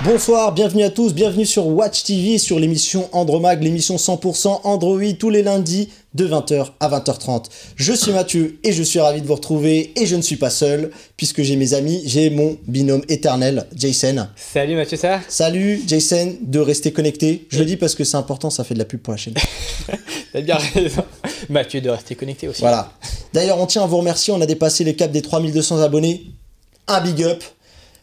Bonsoir, bienvenue à tous, bienvenue sur Watch TV, sur l'émission Andromag, l'émission 100% Android, tous les lundis de 20h à 20h30. Je suis Mathieu et je suis ravi de vous retrouver, et je ne suis pas seul, puisque j'ai mes amis, j'ai mon binôme éternel, Jason. Salut Mathieu, ça va ? Salut Jason, de rester connecté. Je le dis parce que c'est important, ça fait de la pub pour la chaîne. T'as bien raison. Mathieu, de rester connecté aussi. Voilà. D'ailleurs, on tient à vous remercier, on a dépassé les caps des 3200 abonnés. Un big up.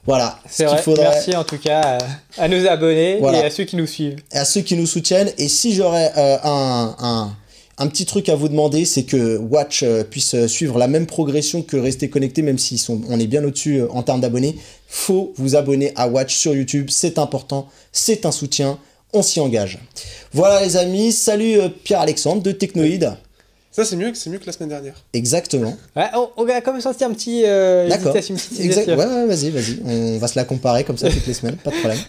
Voilà, c'est vrai. Merci en tout cas à nos abonnés, voilà, et à ceux qui nous suivent. Et à ceux qui nous soutiennent. Et si j'aurais un petit truc à vous demander, c'est que Watch puisse suivre la même progression que Rester Connecté, même si on est bien au-dessus en termes d'abonnés. Faut vous abonner à Watch sur YouTube, c'est important, c'est un soutien, on s'y engage. Voilà les amis, salut Pierre-Alexandre de Technoïd. Ça, c'est mieux que la semaine dernière. Exactement. Ouais, on a quand même senti un petit D'accord. Une petite hésitation. Ouais, vas-y. On va se la comparer comme ça toutes les semaines, pas de problème.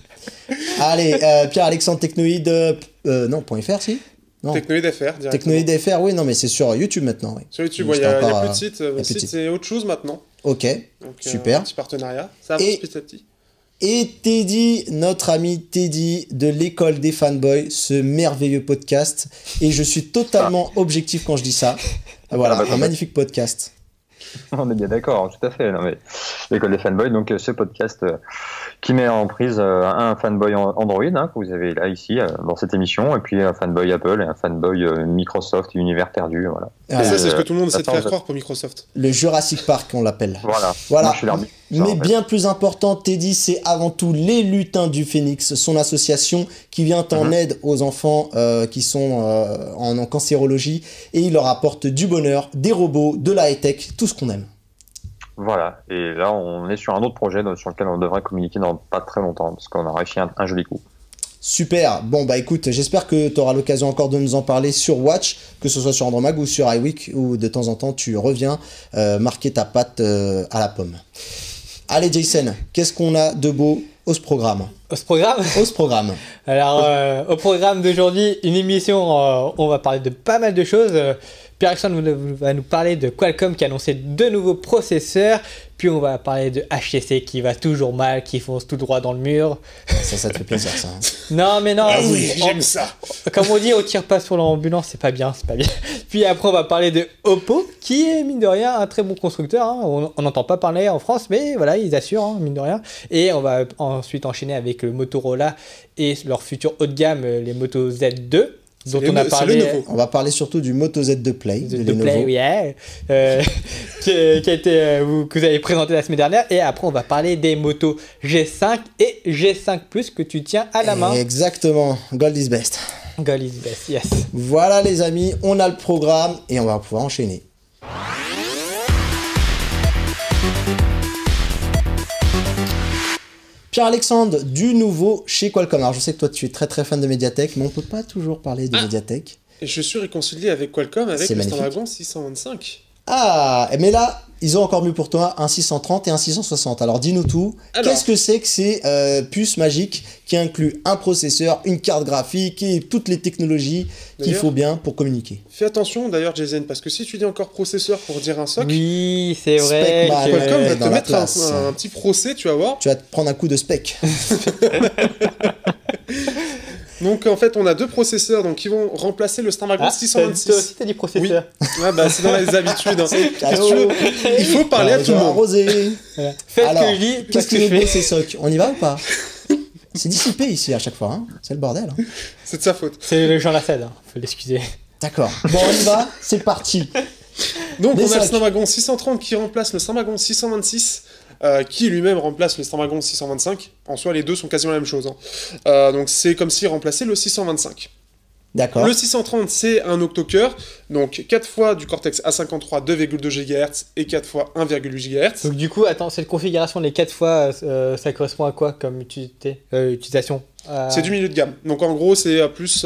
Allez, Pierre-Alexandre Technoïd, non, .fr, si non. Technoïd FR, directement. Technoïd FR, oui, non, mais c'est sur YouTube maintenant. Oui. Sur YouTube, il n'y a plus de site. Le site, c'est autre chose maintenant. Ok, donc, super. Un petit partenariat, ça avance petit à petit. Et Teddy, notre ami Teddy de l'école des fanboys, ce merveilleux podcast. Et je suis totalement objectif quand je dis ça. Voilà, un magnifique podcast. On est bien d'accord, tout à fait. Non, mais l'école des fanboys, donc ce podcast qui met en prise un fanboy Android que vous avez là ici dans cette émission, et puis un fanboy Apple et un fanboy Microsoft, univers perdu. Voilà. Ça, c'est ce que tout le monde essaie de faire croire pour Microsoft. Le Jurassic Park, on l'appelle. Voilà. Moi, mais bien plus important, Teddy, c'est avant tout les Lutins du Phénix, son association qui vient en aide aux enfants qui sont en cancérologie, et il leur apporte du bonheur, des robots, de la high-tech, tout ce qu'on aime. Voilà, et là on est sur un autre projet sur lequel on devrait communiquer dans pas très longtemps, parce qu'on a réussi un joli coup. Super, bon bah écoute, j'espère que tu auras l'occasion encore de nous en parler sur Watch, que ce soit sur Andromag ou sur iWeek, où de temps en temps tu reviens marquer ta patte à la pomme. Allez Jason, qu'est-ce qu'on a de beau au programme ? Au programme. Alors, au programme d'aujourd'hui, une émission, on va parler de pas mal de choses. Pierre-Alexandre va nous parler de Qualcomm qui a annoncé 2 nouveaux processeurs. Puis on va parler de HTC qui va toujours mal, qui fonce tout droit dans le mur. Ça te fait plaisir ça. Non mais non. Ah oui, j'aime ça. Comme on dit, on tire pas sur l'ambulance, c'est pas bien. Puis après on va parler de Oppo qui est mine de rien un très bon constructeur. On n'entend pas parler en France, mais voilà, ils assurent mine de rien. Et on va ensuite enchaîner avec le Motorola et leur futur haut de gamme, les Moto Z2. Dont on a parlé. On va parler surtout du Moto Z2 Play de Lenovo. Play, yeah. qui a été, que vous avez présenté la semaine dernière. Et après, on va parler des motos G5 et G5 Plus que tu tiens à la main. Exactement. Gold is best. Gold is best, yes. Voilà les amis, on a le programme et on va pouvoir enchaîner. Pierre-Alexandre, du nouveau chez Qualcomm. Alors je sais que toi tu es très très fan de Mediatek, mais on peut pas toujours parler de Mediatek. Et je suis réconcilié avec Qualcomm avec le Snapdragon 625. Ah, mais là, ils ont encore mieux pour toi, un 630 et un 660. Alors dis-nous tout. Qu'est-ce que c'est que ces puces magiques qui incluent un processeur, une carte graphique et toutes les technologies qu'il faut bien pour communiquer? Fais attention d'ailleurs Jason, parce que si tu dis encore processeur pour dire un SoC, oui, c'est vrai. Qualcomm va te mettre un petit procès, tu vas voir. Tu vas te prendre un coup de spec. Donc en fait on a 2 processeurs qui vont remplacer le Snapdragon 626. Toi aussi t'as dit processeur. Oui. Ouais, c'est dans les habitudes. Il faut parler à tout le monde. Voilà. Faites alors, que je dis. Qu'est-ce que nous dit ces socs? On y va ou pas? C'est dissipé ici à chaque fois, c'est le bordel. C'est de sa faute. C'est le Jean Lassalle, faut l'excuser. D'accord, bon on y va, c'est parti. Donc on a le Snapdragon 630 qui remplace le Snapdragon 626. Qui lui-même remplace le Snapdragon 625. En soi, les deux sont quasiment la même chose. Donc c'est comme s'il remplaçait le 625. D'accord. Le 630, c'est un octo-cœur, donc 4 fois du Cortex A53 2,2 GHz et 4 fois 1,8 GHz. Donc du coup, attends, cette configuration des 4 fois, ça correspond à quoi comme utilisation C'est du milieu de gamme. Donc en gros, c'est plus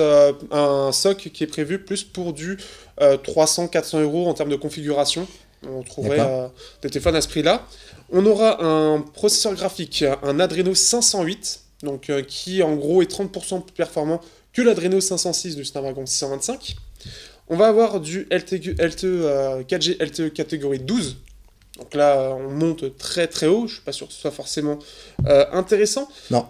un SoC qui est prévu plus pour du 300-400 € en termes de configuration. On trouverait des téléphones à ce prix-là. On aura un processeur graphique, un Adreno 508, donc, qui en gros est 30% plus performant que l'Adreno 506 du Snapdragon 625. On va avoir du 4G LTE catégorie 12. Donc là, on monte très très haut. Je suis pas sûr que ce soit forcément intéressant. Non.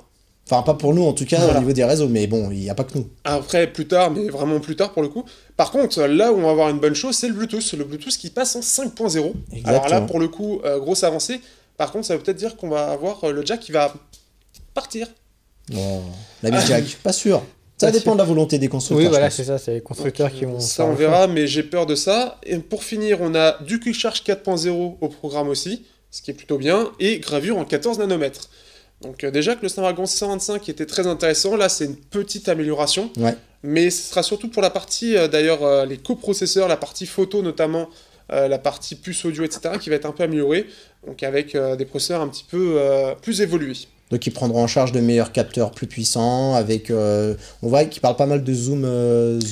Enfin, pas pour nous en tout cas, au niveau des réseaux, mais bon, il n'y a pas que nous. Après, plus tard, mais vraiment plus tard pour le coup. Par contre, là où on va avoir une bonne chose, c'est le Bluetooth. Le Bluetooth qui passe en 5.0. Alors là, pour le coup, grosse avancée. Par contre, ça veut peut-être dire qu'on va avoir le jack qui va partir. Oh, la big jack, pas sûr. Ça dépend de la volonté des constructeurs. Oui, voilà, c'est ça, c'est les constructeurs qui vont... Ça, on verra, mais j'ai peur de ça. Et pour finir, on a du Quick Charge 4.0 au programme aussi, ce qui est plutôt bien, et gravure en 14 nanomètres. Donc déjà que le Snapdragon 625 était très intéressant, là c'est une petite amélioration, mais ce sera surtout pour la partie, d'ailleurs les coprocesseurs, la partie photo notamment, la partie puce audio, etc., qui va être un peu améliorée, donc avec des processeurs un petit peu plus évolués. Donc ils prendront en charge de meilleurs capteurs plus puissants, avec, on voit qu'ils parlent pas mal de zoom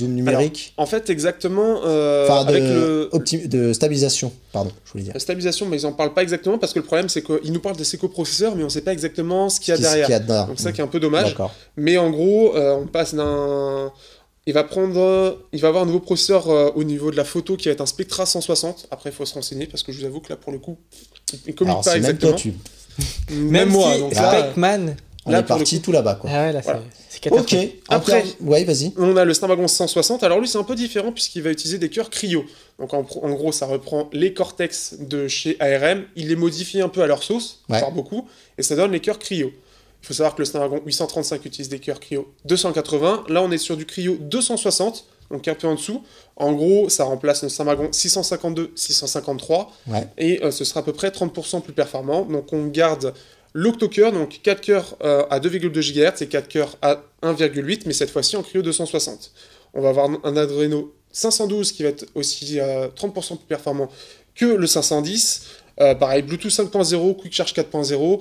numérique. Alors, en fait, exactement, avec de stabilisation, pardon, je voulais dire. La stabilisation, mais ils n'en parlent pas exactement, parce que le problème, c'est qu'ils nous parlent de ces coprocesseurs, mais on ne sait pas exactement ce qu'il y a derrière. Donc ça qui est un peu dommage. Mais en gros, on passe d'un... Il va avoir un nouveau processeur au niveau de la photo qui va être un Spectra 160. Après, il faut se renseigner, parce que je vous avoue que là, pour le coup, il ne communique pas exactement. Même moi, donc Specman, on est parti tout là-bas, quoi. Ah ouais, là, c'est catastrophique. Ok, après, ouais, vas-y. On a le Snapdragon 160. Alors lui, c'est un peu différent puisqu'il va utiliser des cœurs Cryo. Donc en gros, ça reprend les Cortex de chez ARM. Il les modifie un peu à leur sauce, pas beaucoup, et ça donne les cœurs Cryo. Il faut savoir que le Snapdragon 835 utilise des cœurs Cryo 280. Là, on est sur du Cryo 260, donc un peu en dessous. En gros, ça remplace le Snapdragon 652, 653, et ce sera à peu près 30% plus performant. Donc on garde l'octo-cœur, donc 4 cœurs à 2,2 GHz et 4 cœurs à 1,8, mais cette fois-ci en Cryo 260. On va avoir un Adreno 512 qui va être aussi 30% plus performant que le 510. Pareil, Bluetooth 5.0, Quick Charge 4.0,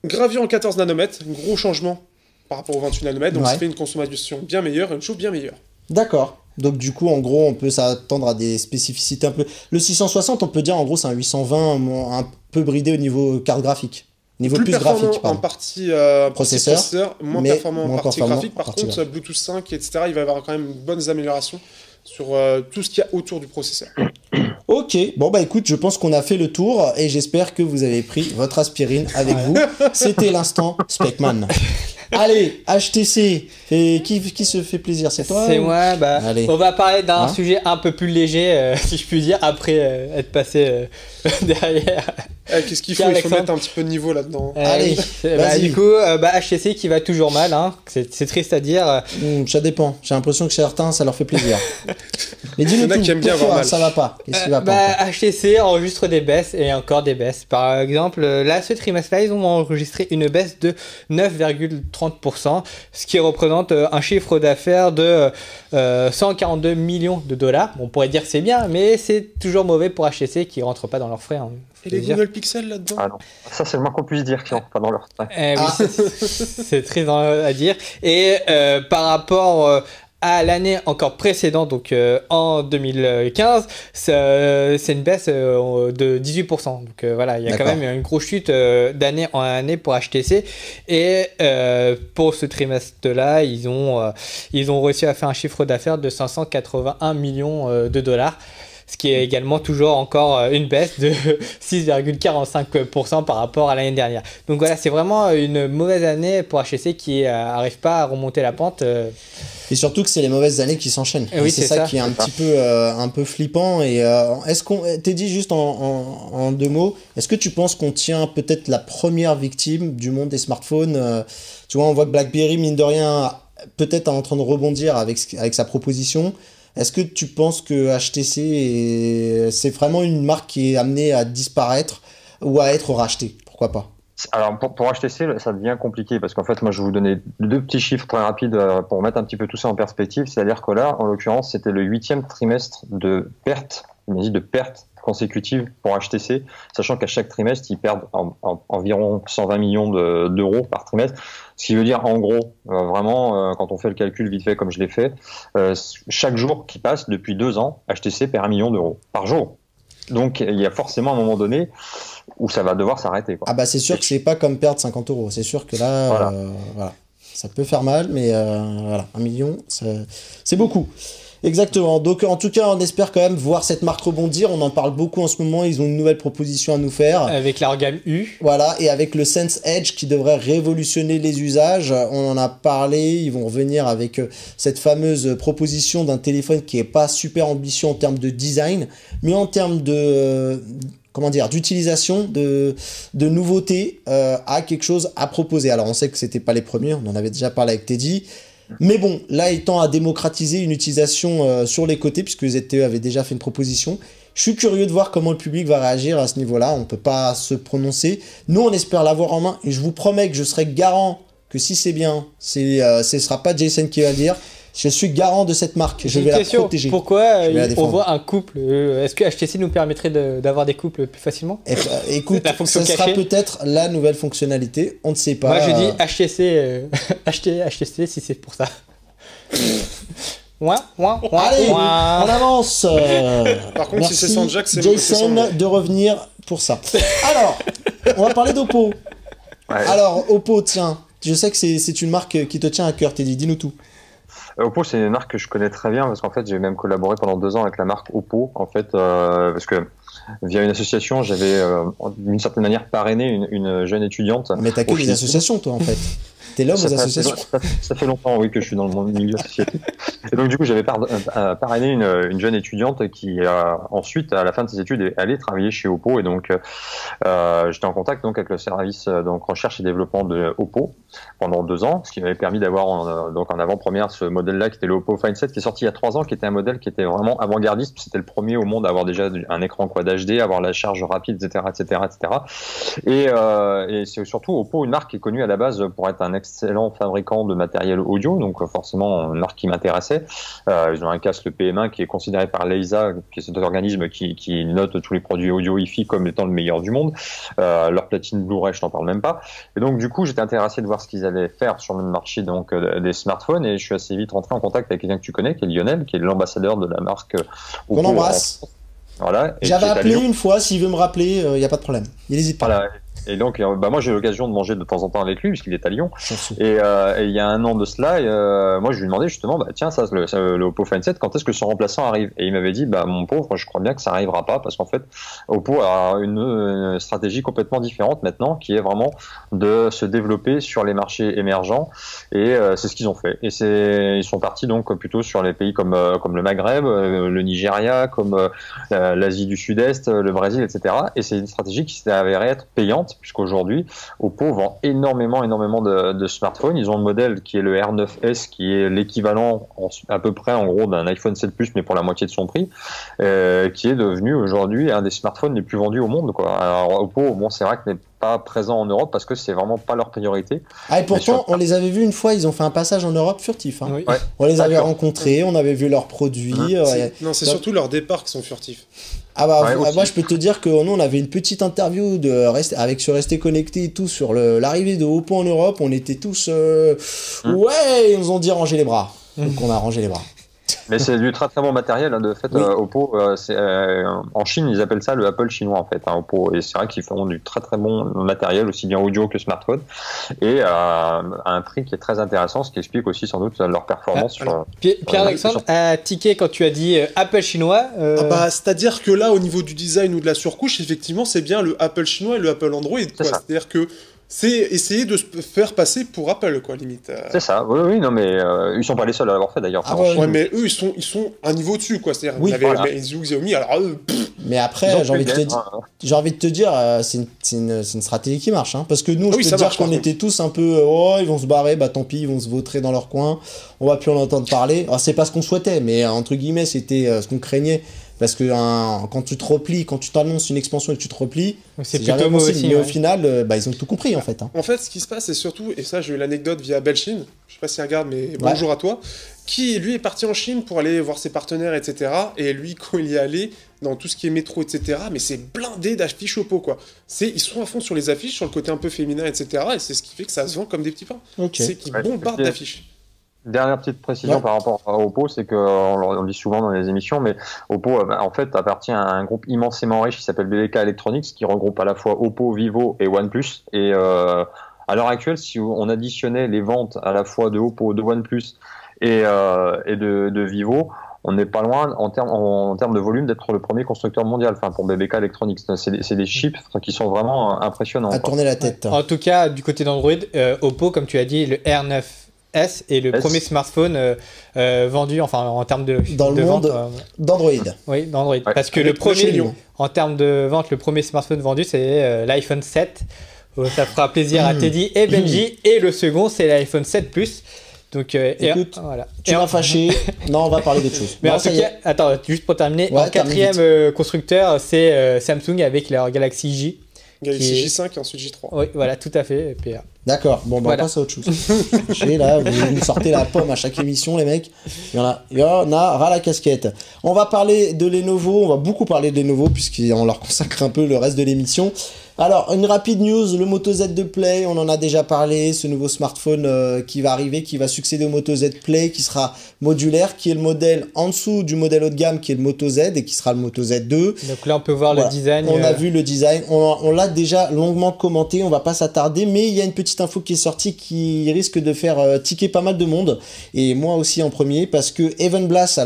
gravure en 14 nanomètres, un gros changement par rapport au 28 nanomètres, donc ça fait une consommation bien meilleure et une chauffe bien meilleure. D'accord. Donc du coup, en gros, on peut s'attendre à des spécificités un peu... Le 660, on peut dire, en gros, c'est un 820 un peu bridé au niveau carte graphique. Niveau plus graphique, en partie processeur, moins performant en partie graphique. Par contre, Bluetooth 5, etc., il va y avoir quand même de bonnes améliorations sur tout ce qu'il y a autour du processeur. Ok, bon bah écoute, je pense qu'on a fait le tour et j'espère que vous avez pris votre aspirine avec vous. C'était l'instant Specman. Allez, HTC, et qui se fait plaisir, c'est toi? C'est moi, on va parler d'un sujet un peu plus léger, si je puis dire, après être passé derrière. Qu'est-ce qu'il faut? Il faut mettre un petit peu de niveau là-dedans. Allez, du coup, HTC qui va toujours mal, hein. C'est triste à dire. Ça dépend, j'ai l'impression que certains, ça leur fait plaisir. Mais dis-nous tout, pourquoi ça va pas? Qu'est-ce qui va pas? HTC enregistre des baisses et encore des baisses. Par exemple, là, ce trimestre-là, ils ont enregistré une baisse de 9,30%, ce qui représente un chiffre d'affaires de 142 millions de dollars. On pourrait dire que c'est bien, mais c'est toujours mauvais pour HTC qui rentre pas dans leurs frais. Hein. Et les Google Pixel là-dedans? Ah non, ça c'est le moins qu'on puisse dire qu'ils rentrent pas dans leurs frais. Oui, c'est triste à dire. Et par rapport à l'année encore précédente, donc en 2015, c'est une baisse de 18%. Donc voilà, il y a quand même une grosse chute d'année en année pour HTC. Et pour ce trimestre-là, ils ont réussi à faire un chiffre d'affaires de 581 millions de dollars. Ce qui est également toujours encore une baisse de 6,45% par rapport à l'année dernière. Donc voilà, c'est vraiment une mauvaise année pour HTC qui n'arrive pas à remonter la pente. Et surtout que c'est les mauvaises années qui s'enchaînent. Oui, c'est ça qui est un peu flippant. Et est-ce qu'on t'es dit juste en deux mots, est-ce que tu penses qu'on tient peut-être la première victime du monde des smartphones? Tu vois, on voit que BlackBerry, mine de rien, peut-être est en train de rebondir avec sa proposition. Est-ce que tu penses que HTC, c'est vraiment une marque qui est amenée à disparaître ou à être rachetée? Pourquoi pas? Alors pour HTC, ça devient compliqué parce qu'en fait, moi je vais vous donner deux petits chiffres très rapides pour mettre un petit peu tout ça en perspective. C'est-à-dire que là, en l'occurrence, c'était le 8e trimestre de perte consécutive pour HTC, sachant qu'à chaque trimestre, ils perdent environ 120 millions d'euros par trimestre. Ce qui veut dire, en gros, vraiment, quand on fait le calcul vite fait comme je l'ai fait, chaque jour qui passe depuis 2 ans, HTC perd 1 million d'euros par jour. Donc il y a forcément un moment donné où ça va devoir s'arrêter, quoi. Ah bah c'est sûr que c'est pas comme perdre 50 €. C'est sûr que là, voilà. Ça peut faire mal, mais voilà, 1 million, c'est beaucoup. Exactement. Donc en tout cas, on espère quand même voir cette marque rebondir. On en parle beaucoup en ce moment. Ils ont une nouvelle proposition à nous faire. Avec la gamme U. Voilà, et avec le Sense Edge qui devrait révolutionner les usages. On en a parlé. Ils vont revenir avec cette fameuse proposition d'un téléphone qui est pas super ambitieux en termes de design, mais en termes de d'utilisation, de nouveautés, à quelque chose à proposer. Alors on sait que c'était pas les premiers. On en avait déjà parlé avec Teddy. Mais bon, là, il tend à démocratiser une utilisation sur les côtés, puisque ZTE avait déjà fait une proposition. Je suis curieux de voir comment le public va réagir à ce niveau-là. On ne peut pas se prononcer. Nous, on espère l'avoir en main, et je vous promets que je serai garant que si c'est bien, ce ne sera pas Jason qui va le dire. Je suis garant de cette marque. Je vais la protéger. Pourquoi on voit un couple Est-ce que HTC nous permettrait d'avoir des couples plus facilement? Écoute, ça sera peut-être la nouvelle fonctionnalité. On ne sait pas. Moi, je dis HTC, achetez HTC si c'est pour ça. Allez, on avance. Par contre, si c'est sans jack, c'est Jason de revenir pour ça. Alors, on va parler d'Oppo. Ouais. Alors, Oppo, tiens, je sais que c'est une marque qui te tient à cœur, Teddy. Dis-nous tout. Oppo, c'est une marque que je connais très bien parce qu'en fait, j'ai même collaboré pendant 2 ans avec la marque Oppo, en fait, parce que via une association, j'avais d'une certaine manière parrainé une jeune étudiante. Mais t'as que des associations, toi, en fait. T'es l'homme aux associations. Ça fait longtemps, oui, que je suis dans le milieu associatif. Et donc, du coup, j'avais parrainé une jeune étudiante qui, ensuite, à la fin de ses études, est allée travailler chez Oppo. Et donc, j'étais en contact donc avec le service recherche et développement de Oppo pendant 2 ans, ce qui m'avait permis d'avoir en avant-première ce modèle-là qui était le Oppo Find 7, qui est sorti il y a 3 ans, qui était un modèle qui était vraiment avant-gardiste. C'était le premier au monde à avoir déjà un écran Quad HD, avoir la charge rapide, etc., etc., etc. Et c'est surtout Oppo, une marque qui est connue à la base pour être un excellent fabricant de matériel audio, donc forcément une marque qui m'intéressait. Ils ont un casque, le PM1, qui est considéré par l'EISA, qui est cet organisme qui note tous les produits audio hi-fi comme étant le meilleur du monde. Leur platine Blu-ray, je t'en parle même pas. Et donc du coup, j'étais intéressé de voir ce qu'ils allaient faire sur le marché donc des smartphones, et je suis assez vite rentré en contact avec quelqu'un que tu connais, qui est Lionel, qui est l'ambassadeur de la marque Oppo. On l'embrasse. Voilà. J'avais appelé une fois, s'il veut me rappeler, il n'y a pas de problème. Il n'hésite pas. Voilà. Et donc, moi, j'ai l'occasion de manger de temps en temps avec lui, puisqu'il est à Lyon. Et il y a 1 an de cela, moi, je lui ai demandé justement, tiens, le Oppo Find 7, quand est-ce que son remplaçant arrive? Et il m'avait dit, mon pauvre, je crois bien que ça n'arrivera pas, parce qu'en fait, Oppo a une stratégie complètement différente maintenant, qui est vraiment de se développer sur les marchés émergents. Et c'est ce qu'ils ont fait. Et ils sont partis donc plutôt sur les pays comme le Maghreb, le Nigeria, comme l'Asie du Sud-Est, le Brésil, etc. Et c'est une stratégie qui s'est avérée être payante, puisqu'aujourd'hui, Oppo vend énormément de smartphones. Ils ont le modèle qui est le R9S, qui est l'équivalent à peu près, en gros, d'un iPhone 7 Plus, mais pour la moitié de son prix, qui est devenu aujourd'hui un des smartphones les plus vendus au monde, quoi. Alors, Oppo, c'est vrai que n'est pas présent en Europe parce que c'est vraiment pas leur priorité. Ah, et pourtant, on les avait vus une fois, ils ont fait un passage en Europe furtif. Hein. Oui. Ouais. On les avait rencontrés, on avait vu leurs produits. Non, c'est surtout leurs départs qui sont furtifs. Moi, je peux te dire que nous, on avait une petite interview avec sur Rester Connecté et tout sur l'arrivée de Oppo en Europe. On était tous ouais, ils nous ont dit ranger les bras. Donc on a rangé les bras. Mais c'est du très très bon matériel, de fait. Oui. Oppo, en Chine, ils appellent ça le Apple chinois, en fait, Oppo. Et c'est vrai qu'ils font du très très bon matériel, aussi bien audio que smartphone, et à un prix qui est très intéressant, ce qui explique aussi sans doute leur performance. Pierre-Alexandre, a tiqué quand tu as dit Apple chinois. C'est-à-dire que là, au niveau du design ou de la surcouche, effectivement, c'est bien le Apple chinois et le Apple Android. C'est-à-dire que c'est essayer de se faire passer pour Apple, quoi, limite. C'est ça, oui, non, mais ils sont pas les seuls à l'avoir fait, d'ailleurs. Mais eux, ils sont un niveau dessus, quoi. C'est-à-dire, on avait Meizu, Xiaomi, alors eux... Mais après, j'ai envie de te dire, c'est une stratégie qui marche, hein, parce que nous, je peux te dire qu'on était tous un peu, ils vont se barrer, tant pis, ils vont se vautrer dans leur coin, on va plus en entendre parler. Alors, c'est pas ce qu'on souhaitait, mais entre guillemets, c'était ce qu'on craignait. Parce que quand tu te replies, quand tu t'annonces une expansion et que tu te replies, c'est plutôt mauvais signe. Mais au final, ils ont tout compris, en fait. Hein. En fait, ce qui se passe, c'est surtout, et ça, j'ai eu l'anecdote via Belchine, je sais pas s'il regarde, mais bonjour à toi, qui, lui, est parti en Chine pour aller voir ses partenaires, etc. Et lui, quand il y est allé, dans tout ce qui est métro, etc., mais c'est blindé d'affiches Oppo, quoi. Ils sont à fond sur les affiches, sur le côté un peu féminin, etc. Et c'est ce qui fait que ça se vend comme des petits pains. Okay. C'est qu'ils bombardent d'affiches. Dernière petite précision par rapport à Oppo, c'est on le dit souvent dans les émissions, mais Oppo en fait appartient à un groupe immensément riche qui s'appelle BBK Electronics, qui regroupe à la fois Oppo, Vivo et OnePlus. Et à l'heure actuelle, si on additionnait les ventes à la fois de Oppo, de OnePlus et de Vivo, on n'est pas loin en termes de volume d'être le premier constructeur mondial. Enfin, pour BBK Electronics, c'est des chips qui sont vraiment impressionnants. À tourner la tête. En tout cas, du côté d'Android, Oppo, comme tu as dit, le R9 S est le premier smartphone vendu, enfin en termes de dans le monde d'Android. Oui, d'Android. Parce que le premier, en termes de vente, le premier smartphone vendu, c'est l'iPhone 7. Ça fera plaisir à Teddy et Benji. Et le second, c'est l'iPhone 7 Plus. Donc, écoute, tu m'as fâché. Non, on va parler d'autre chose. Mais en tout cas, attends, juste pour terminer, en quatrième constructeur, c'est Samsung avec leur Galaxy J. Galaxy J5 et ensuite J3. Oui, voilà, tout à fait. D'accord, bon, on passe à autre chose. Là, vous nous sortez la pomme à chaque émission, les mecs. Il y en a ras la casquette. On va parler de Lenovo, on va beaucoup parler de Lenovo, puisqu'on leur consacre un peu le reste de l'émission. Alors, une rapide news, le Moto Z2 Play, on en a déjà parlé, ce nouveau smartphone qui va arriver, qui va succéder au Moto Z Play, qui sera modulaire, qui est le modèle en dessous du modèle haut de gamme, qui est le Moto Z, et qui sera le Moto Z2. Donc là, on peut voir le design. On a vu le design, on l'a déjà longuement commenté, on va pas s'attarder, mais il y a une petite info qui est sortie qui risque de faire tiquer pas mal de monde, et moi aussi en premier, parce que Evan Blass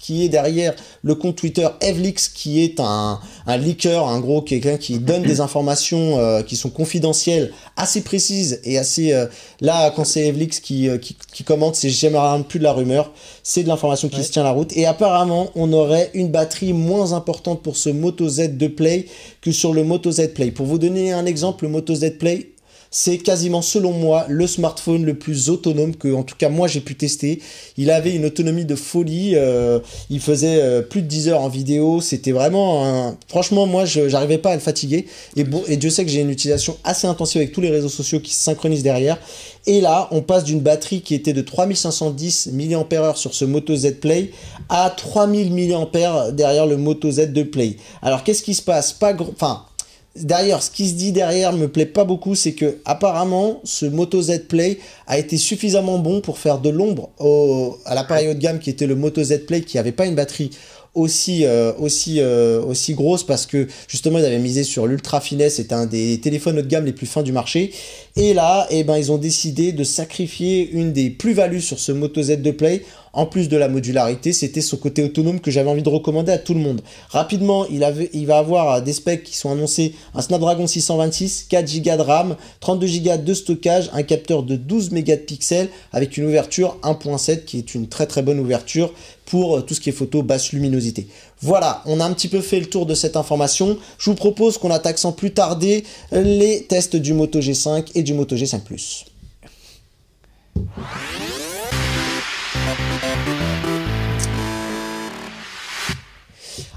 qui est derrière le compte Twitter Evlix, qui est un leaker, un gros quelqu'un qui donne des informations qui sont confidentielles, assez précises et assez là quand c'est Evlix qui commente, c'est jamais plus de la rumeur, c'est de l'information qui se tient la route. Et apparemment on aurait une batterie moins importante pour ce Moto Z2 Play que sur le Moto Z Play. Pour vous donner un exemple, le Moto Z Play, c'est quasiment, selon moi, le smartphone le plus autonome que, en tout cas, moi, j'ai pu tester. Il avait une autonomie de folie. Il faisait plus de 10 heures en vidéo. C'était vraiment franchement, moi, j'arrivais pas à le fatiguer. Et Dieu sait que j'ai une utilisation assez intensive avec tous les réseaux sociaux qui se synchronisent derrière. Et là, on passe d'une batterie qui était de 3510 mAh sur ce Moto Z Play à 3000 mAh derrière le Moto Z2 Play. Alors, qu'est-ce qui se passe? D'ailleurs, ce qui se dit derrière me plaît pas beaucoup, c'est que apparemment ce Moto Z Play a été suffisamment bon pour faire de l'ombre à l'appareil haut de gamme qui était le Moto Z Play, qui avait pas une batterie aussi grosse, parce que justement ils avaient misé sur l'ultra finesse, c'était un des téléphones haut de gamme les plus fins du marché. Et là, ils ont décidé de sacrifier une des plus-values sur ce Moto Z2 Play. En plus de la modularité, c'était son côté autonome que j'avais envie de recommander à tout le monde. Rapidement, il va avoir des specs qui sont annoncés: un Snapdragon 626, 4 Go de RAM, 32 Go de stockage, un capteur de 12 mégapixels avec une ouverture 1.7 qui est une très très bonne ouverture pour tout ce qui est photo basse luminosité. Voilà, on a un petit peu fait le tour de cette information. Je vous propose qu'on attaque sans plus tarder les tests du Moto G5 et du Moto G5 Plus.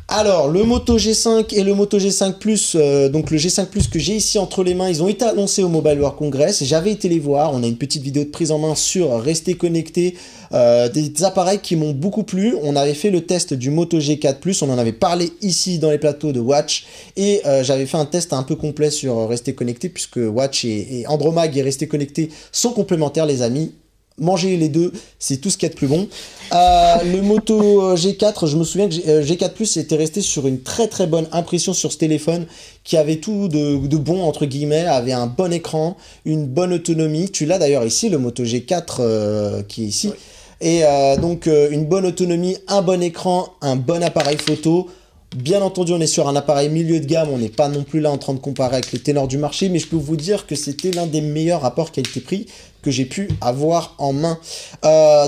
Alors, le Moto G5 et le Moto G5 Plus, donc le G5 Plus que j'ai ici entre les mains, ils ont été annoncés au Mobile World Congress. J'avais été les voir, on a une petite vidéo de prise en main sur Rester Connecté, des appareils qui m'ont beaucoup plu. On avait fait le test du Moto G4 Plus, on en avait parlé ici dans les plateaux de Watch, et j'avais fait un test un peu complet sur Rester Connecté, puisque Watch et Andromag et Rester Connecté sont complémentaires, les amis. Mangez les deux, c'est tout ce qu'il y a de plus bon. Le Moto G4, je me souviens que G4 Plus était resté sur une très très bonne impression sur ce téléphone, qui avait tout de bon entre guillemets, avait un bon écran, une bonne autonomie. Tu l'as d'ailleurs ici, le Moto G4 qui est ici. Oui. Et donc une bonne autonomie, un bon écran, un bon appareil photo. Bien entendu, on est sur un appareil milieu de gamme, on n'est pas non plus là en train de comparer avec les ténors du marché, mais je peux vous dire que c'était l'un des meilleurs rapports qualité-prix que j'ai pu avoir en main.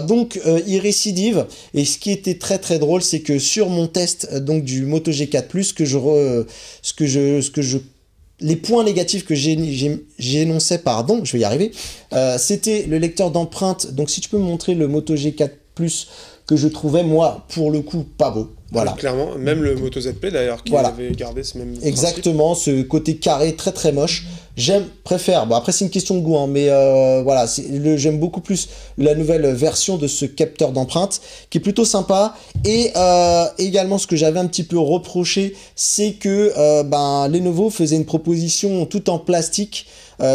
Donc il récidive, et ce qui était très très drôle, c'est que sur mon test du Moto G4 Plus, les points négatifs que j'énonçais, je vais y arriver, c'était le lecteur d'empreintes. Donc si tu peux me montrer le Moto G4 Plus, que je trouvais, moi, pour le coup, pas beau. Voilà. Oui, clairement, même le Moto Z Play d'ailleurs, qui avait gardé ce même exactement, principe. Ce côté carré très très moche. Préfère, bon après c'est une question de goût, hein, mais voilà, j'aime beaucoup plus la nouvelle version de ce capteur d'empreinte, qui est plutôt sympa. Et également, ce que j'avais un petit peu reproché, c'est que Lenovo faisait une proposition tout en plastique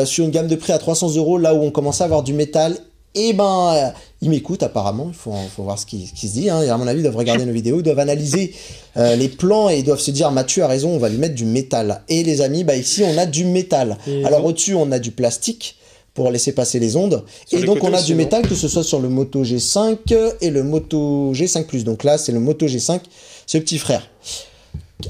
sur une gamme de prix à 300 €, là où on commençait à avoir du métal Et ben, ils m'écoutent apparemment, il faut voir ce qui se dit. Hein. Et à mon avis, ils doivent regarder nos vidéos, ils doivent analyser les plans et ils doivent se dire, Mathieu a raison, on va lui mettre du métal. Et les amis, bah ici, on a du métal. Alors au-dessus, on a du plastique pour laisser passer les ondes. Et donc, on a du métal, que ce soit sur le Moto G5 et le Moto G5 Plus. Donc là, c'est le Moto G5, ce petit frère.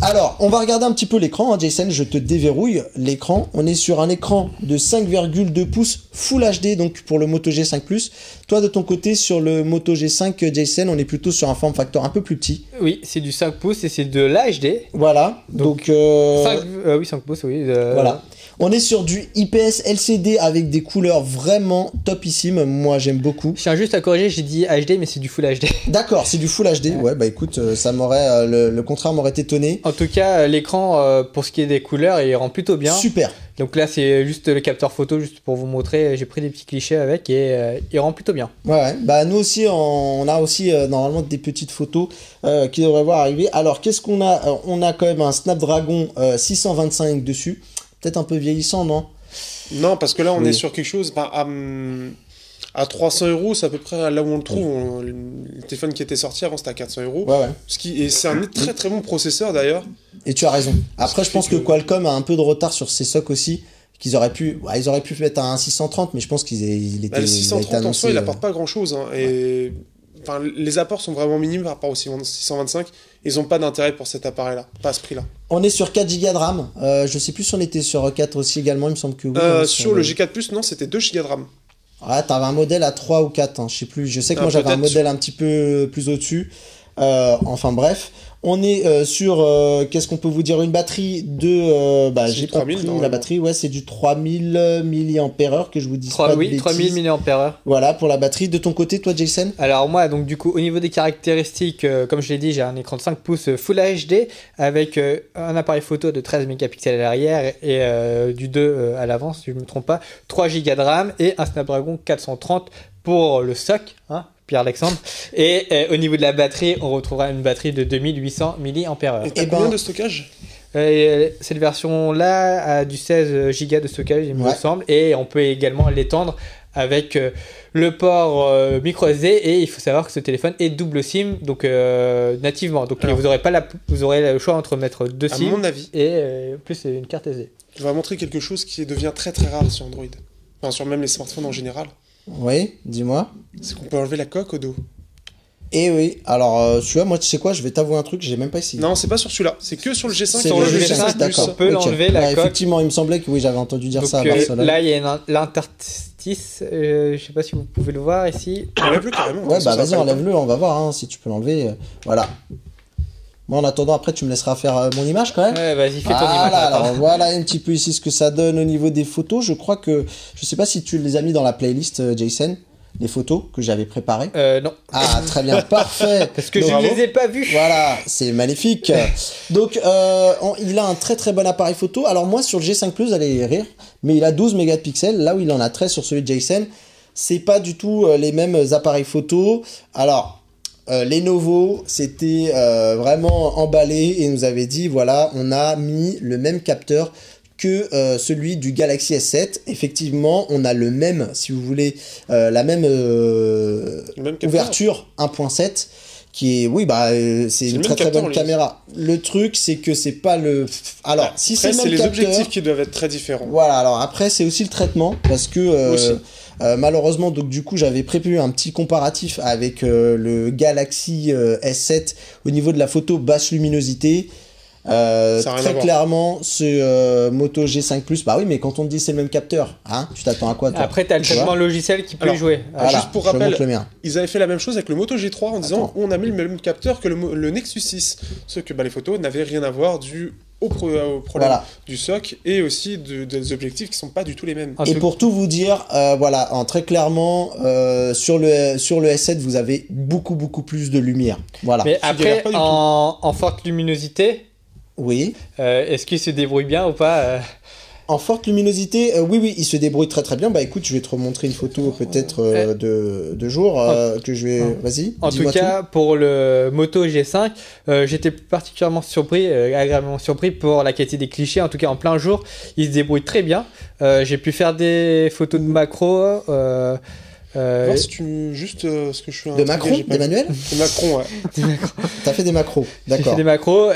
Alors, on va regarder un petit peu l'écran, hein, Jason, je te déverrouille l'écran. On est sur un écran de 5,2 pouces Full HD, donc pour le Moto G5 Plus. Toi, de ton côté, sur le Moto G5, Jason, on est plutôt sur un form factor un peu plus petit. Oui, c'est du 5 pouces et c'est de l'HD. Voilà, donc... 5 pouces, oui. Voilà. On est sur du IPS LCD avec des couleurs vraiment topissimes. Moi, j'aime beaucoup. Je tiens juste à corriger, j'ai dit HD, mais c'est du Full HD. D'accord, c'est du Full HD. Ouais, bah écoute, ça m'aurait... le contraire m'aurait étonné. En tout cas, l'écran, pour ce qui est des couleurs, il rend plutôt bien. Super. Donc là, c'est juste le capteur photo, juste pour vous montrer. J'ai pris des petits clichés avec et il rend plutôt bien. Ouais. Bah nous aussi, on a aussi normalement des petites photos qui devraient voir arriver. Alors, qu'est-ce qu'on a? On a quand même un Snapdragon 625 dessus. Peut-être un peu vieillissant, non? Non, parce que là, on est sur quelque chose... à 300 €, c'est à peu près là où on le trouve. Le téléphone qui était sorti avant, c'était à 400 €. Ouais. Et c'est un très très bon processeur d'ailleurs. Et tu as raison. Après, je pense que Qualcomm a un peu de retard sur ses SoC aussi. Qu'ils auraient pu, ils auraient pu mettre un 630, mais je pense qu'il était. Le 630 en soi, il apporte pas grand chose. Hein, et enfin, les apports sont vraiment minimes par rapport au 625. Ils n'ont pas d'intérêt pour cet appareil-là, pas à ce prix-là. On est sur 4 Go de RAM. Je sais plus si on était sur 4 aussi également, il me semble que oui. Sur le G4 Plus, non, c'était 2 Go de RAM. Ouais, t'avais un modèle à 3 ou 4, hein, je sais plus. Je sais que moi j'avais un modèle un petit peu plus au-dessus. Enfin bref, on est sur, qu'est-ce qu'on peut vous dire, une batterie de, j'ai pas pris la batterie, ouais, c'est du 3000 mAh que je vous dis pas de bêtises. 3000 mAh. Voilà pour la batterie. De ton côté, toi, Jason? Alors moi, donc du coup, au niveau des caractéristiques, comme je l'ai dit, j'ai un écran de 5 pouces Full HD avec un appareil photo de 13 mégapixels à l'arrière et du 2 à l'avant, si je ne me trompe pas, 3 Go de RAM et un Snapdragon 430 pour le SoC, hein, Pierre-Alexandre. Et au niveau de la batterie, on retrouvera une batterie de 2800 mAh. Et combien de stockage? Cette version-là a du 16 Go de stockage, il me semble, et on peut également l'étendre avec le port micro SD, et il faut savoir que ce téléphone est double SIM, donc nativement. Donc vous aurez le choix entre mettre deux SIM, à mon avis, et plus une carte SD. Je vais montrer quelque chose qui devient très très rare sur Android, enfin sur même les smartphones en général. Oui, dis-moi. C'est qu'on peut enlever la coque au dos. Et oui, alors celui-là, moi tu sais quoi, je vais t'avouer un truc, j'ai même pas essayé. Non, c'est pas sur celui-là, c'est que sur le G5. Sur le G5, d'accord. On peut l'enlever la coque. Effectivement, il me semblait que oui, j'avais entendu dire ça à Barcelone. Là, il y a l'interstice, je sais pas si vous pouvez le voir ici. Enlève-le carrément. Ouais, bah vas-y, enlève-le, on va voir hein, si tu peux l'enlever. Voilà. Moi, en attendant, après, tu me laisseras faire mon image quand même. Ouais, vas-y, fais ton image. Alors, voilà un petit peu ici ce que ça donne au niveau des photos. Je crois que, je sais pas si tu les as mis dans la playlist, Jason, les photos que j'avais préparées. Non. Ah, très bien, parfait. Parce que je ne les ai pas vues. Voilà, c'est magnifique. Donc, il a un très très bon appareil photo. Alors moi, sur le G5 Plus, vous allez rire, mais il a 12 mégapixels, là où il en a 13 sur celui de Jason. C'est pas du tout les mêmes appareils photo. Alors, Lenovo s'était vraiment emballé et nous avait dit, voilà, on a mis le même capteur que celui du Galaxy S7. Effectivement, on a le même, si vous voulez, la même ouverture 1.7 qui est, oui, c'est une très très bonne caméra. Le truc, c'est que c'est pas le... Alors, si c'est les objectifs qui doivent être très différents. Voilà, alors après, c'est aussi le traitement, parce que... malheureusement, donc du coup, j'avais prévu un petit comparatif avec le Galaxy S7 au niveau de la photo basse luminosité. Très clairement, ce Moto G5 Plus, bah oui, mais quand on te dit c'est le même capteur, hein, tu t'attends à quoi toi? Après, t'as le traitement logiciel qui peut jouer. Voilà, juste pour rappel, ils avaient fait la même chose avec le Moto G3 en disant on a mis le même capteur que le Nexus 6. Sauf que les photos n'avaient rien à voir au problème du SoC et aussi des objectifs qui sont pas du tout les mêmes. Et pour tout vous dire, très clairement, sur le S7, vous avez beaucoup plus de lumière. Voilà. Mais après, en forte luminosité, oui. Est-ce qu'il se débrouille bien ou pas En forte luminosité, oui, il se débrouille très très bien. Bah écoute, je vais te remontrer une photo peut-être de jour que je vais... Vas-y, en tout cas, pour le Moto G5, j'étais particulièrement surpris, agréablement surpris pour la qualité des clichés. En tout cas, en plein jour, il se débrouille très bien. J'ai pu faire des photos de macro. Voir si tu... Juste ce que je suis... De Macron, d'Emmanuel? De Macron, ouais. T'as fait des macros, d'accord. J'ai fait des macros,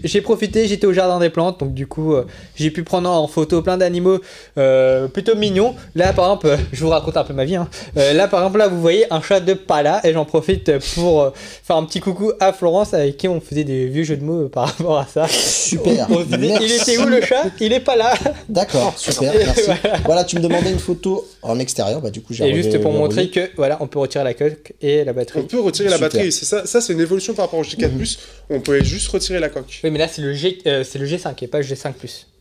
j'ai profité, j'étais au jardin des plantes, donc du coup, j'ai pu prendre en photo plein d'animaux plutôt mignons. Là, par exemple, je vous raconte un peu ma vie, hein. Là, par exemple, là, vous voyez un chat de Pala, et j'en profite pour faire un petit coucou à Florence, avec qui on faisait des vieux jeux de mots par rapport à ça. Super. On se disait, il était où le chat? Il est pas là. D'accord, super, merci. Voilà, tu me demandais une photo en extérieur, bah du coup j'ai... Et juste pour montrer que voilà, on peut retirer la coque et la batterie. On peut retirer la batterie, c'est ça, c'est une évolution par rapport au G4+, on pouvait juste retirer la coque. Oui, mais là c'est le G5 et pas le G5+.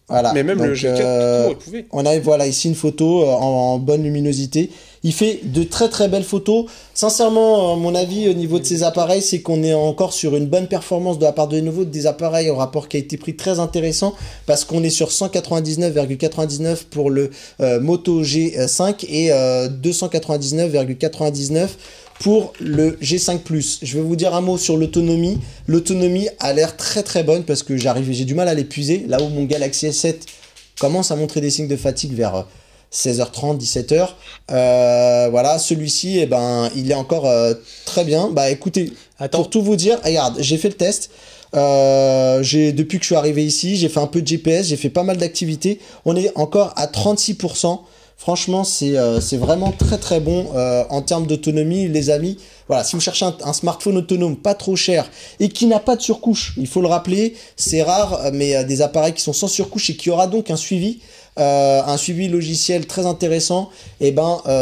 Voilà. Mais même donc, le G4 on pouvait. On a voilà ici une photo en bonne luminosité. Il fait de très très belles photos. Sincèrement, à mon avis, au niveau de ces appareils, c'est qu'on est encore sur une bonne performance de la part de Lenovo, des appareils au rapport qui a été pris très intéressant, parce qu'on est sur 199,99 pour le Moto G5 et 299,99 pour le G5 Plus. Je vais vous dire un mot sur l'autonomie. L'autonomie a l'air très très bonne parce que j'ai du mal à l'épuiser. Là où mon Galaxy S7 commence à montrer des signes de fatigue vers 16h30, 17h. Voilà, celui-ci, eh ben, il est encore très bien. Bah écoutez, pour tout vous dire, regarde, j'ai fait le test. Depuis que je suis arrivé ici, j'ai fait un peu de GPS, j'ai fait pas mal d'activités. On est encore à 36%. Franchement, c'est vraiment très très bon en termes d'autonomie, les amis. Voilà, si vous cherchez un smartphone autonome pas trop cher et qui n'a pas de surcouche, il faut le rappeler, c'est rare, mais des appareils qui sont sans surcouche et qui aura donc un suivi logiciel très intéressant, et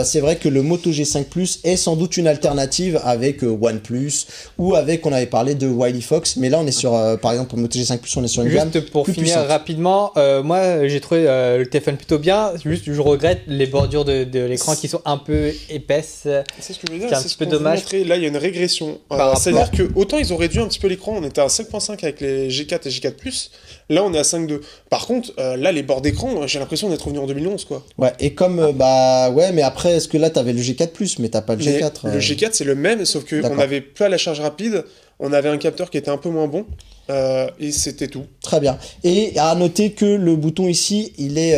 c'est vrai que le Moto G5 Plus est sans doute une alternative avec OnePlus ou avec, on avait parlé de Wiley Fox, mais là on est sur par exemple pour le Moto G5 Plus on est sur une gamme juste pour plus finir puissante. Rapidement, moi j'ai trouvé le téléphone plutôt bien, juste je regrette les bordures de l'écran qui sont un peu épaisses. C'est ce que je veux dire, c'est un petit peu dommage. Là il y a une régression, c'est-à-dire que autant ils ont réduit un petit peu l'écran, on était à 5.5 avec les G4 et G4 Plus, là on est à 5.2. Par contre là les bords d'écran, j'ai l'impression d'être revenu en 2011 quoi. Ouais, et comme ouais, mais après est-ce que là t'avais le G4 Plus mais t'as pas le G4 Le G4 c'est le même, sauf que on avait pas la charge rapide, on avait un capteur qui était un peu moins bon et c'était tout. Très bien. Et à noter que le bouton ici il est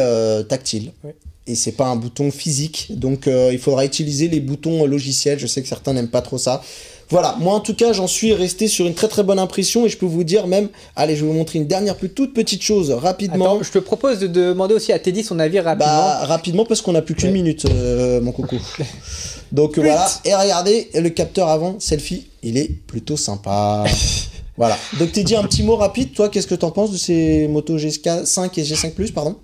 tactile. Ouais. Et c'est pas un bouton physique, donc il faudra utiliser les boutons logiciels. Je sais que certains n'aiment pas trop ça. Voilà, moi en tout cas j'en suis resté sur une très très bonne impression et je peux vous dire même, allez je vais vous montrer une dernière toute petite chose rapidement. Attends, je te propose de demander aussi à Teddy son avis rapidement. Bah rapidement parce qu'on a plus qu'une minute mon coucou. Donc voilà, et regardez le capteur avant, selfie, il est plutôt sympa. Voilà, donc Teddy un petit mot rapide, toi qu'est-ce que t'en penses de ces Moto G5 et G5 Plus pardon?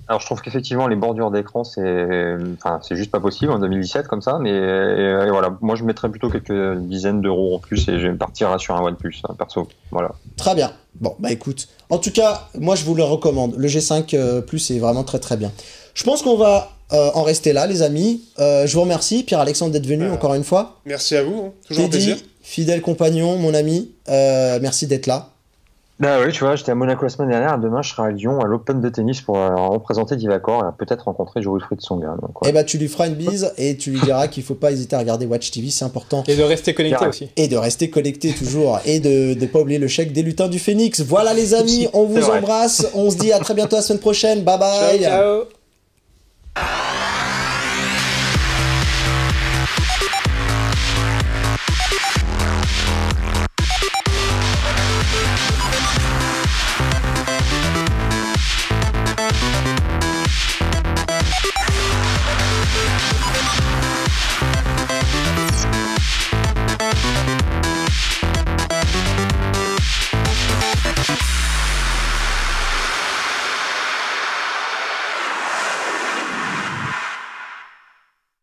Alors je trouve qu'effectivement les bordures d'écran c'est juste pas possible en 2017 comme ça, mais et voilà, moi je mettrais plutôt quelques dizaines d'euros en plus et je vais partir sur un OnePlus perso, voilà. Très bien, bon bah écoute, en tout cas moi je vous le recommande, le G5 Plus est vraiment très très bien. Je pense qu'on va en rester là les amis, je vous remercie Pierre-Alexandre d'être venu encore une fois. Merci à vous, toujours Teddy, un plaisir. Fidèle compagnon, mon ami, merci d'être là. Bah oui, tu vois, j'étais à Monaco la semaine dernière, demain je serai à Lyon à l'Open de tennis pour représenter Divacor et peut-être rencontrer Joey Tsonga. Et bah tu lui feras une bise et tu lui diras qu'il faut pas hésiter à regarder Watch TV, c'est important. Et de rester connecté aussi. Et de rester connecté toujours et de pas oublier le chèque des lutins du Phénix. Voilà les amis, on vous embrasse, on se dit à très bientôt la semaine prochaine, bye bye. Ciao, ciao.